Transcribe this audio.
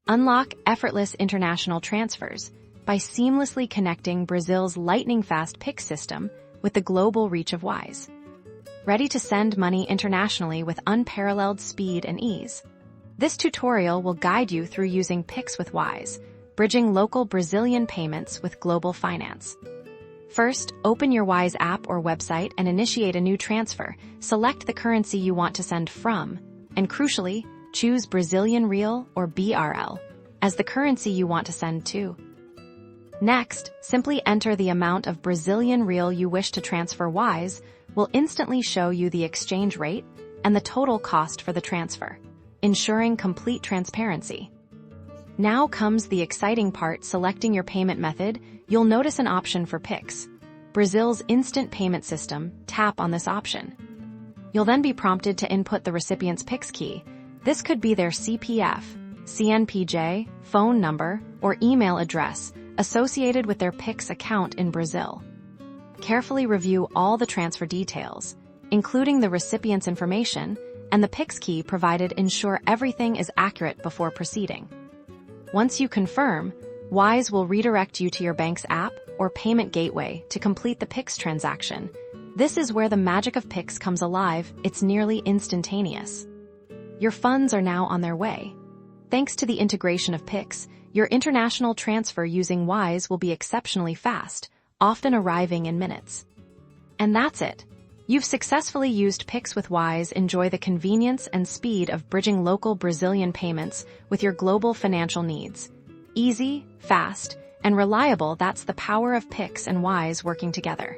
Unlock effortless international transfers by seamlessly connecting Brazil's lightning-fast Pix system with the global reach of Wise. Ready to send money internationally with unparalleled speed and ease? This tutorial will guide you through using Pix with Wise, bridging local Brazilian payments with global finance. First, open your Wise app or website and initiate a new transfer. Select the currency you want to send from, and crucially, choose Brazilian Real or BRL as the currency you want to send to. Next, simply enter the amount of Brazilian Real you wish to transfer. Wise will instantly show you the exchange rate and the total cost for the transfer, ensuring complete transparency. Now comes the exciting part: selecting your payment method. You'll notice an option for Pix, Brazil's instant payment system. Tap on this option. You'll then be prompted to input the recipient's Pix key. This could be their CPF, CNPJ, phone number, or email address associated with their Pix account in Brazil. Carefully review all the transfer details, including the recipient's information and the Pix key provided. Ensure everything is accurate before proceeding. Once you confirm, Wise will redirect you to your bank's app or payment gateway to complete the Pix transaction. This is where the magic of Pix comes alive. It's nearly instantaneous. Your funds are now on their way. Thanks to the integration of Pix, your international transfer using Wise will be exceptionally fast, often arriving in minutes. And that's it. You've successfully used Pix with Wise. Enjoy the convenience and speed of bridging local Brazilian payments with your global financial needs. Easy, fast, and reliable. That's the power of Pix and Wise working together.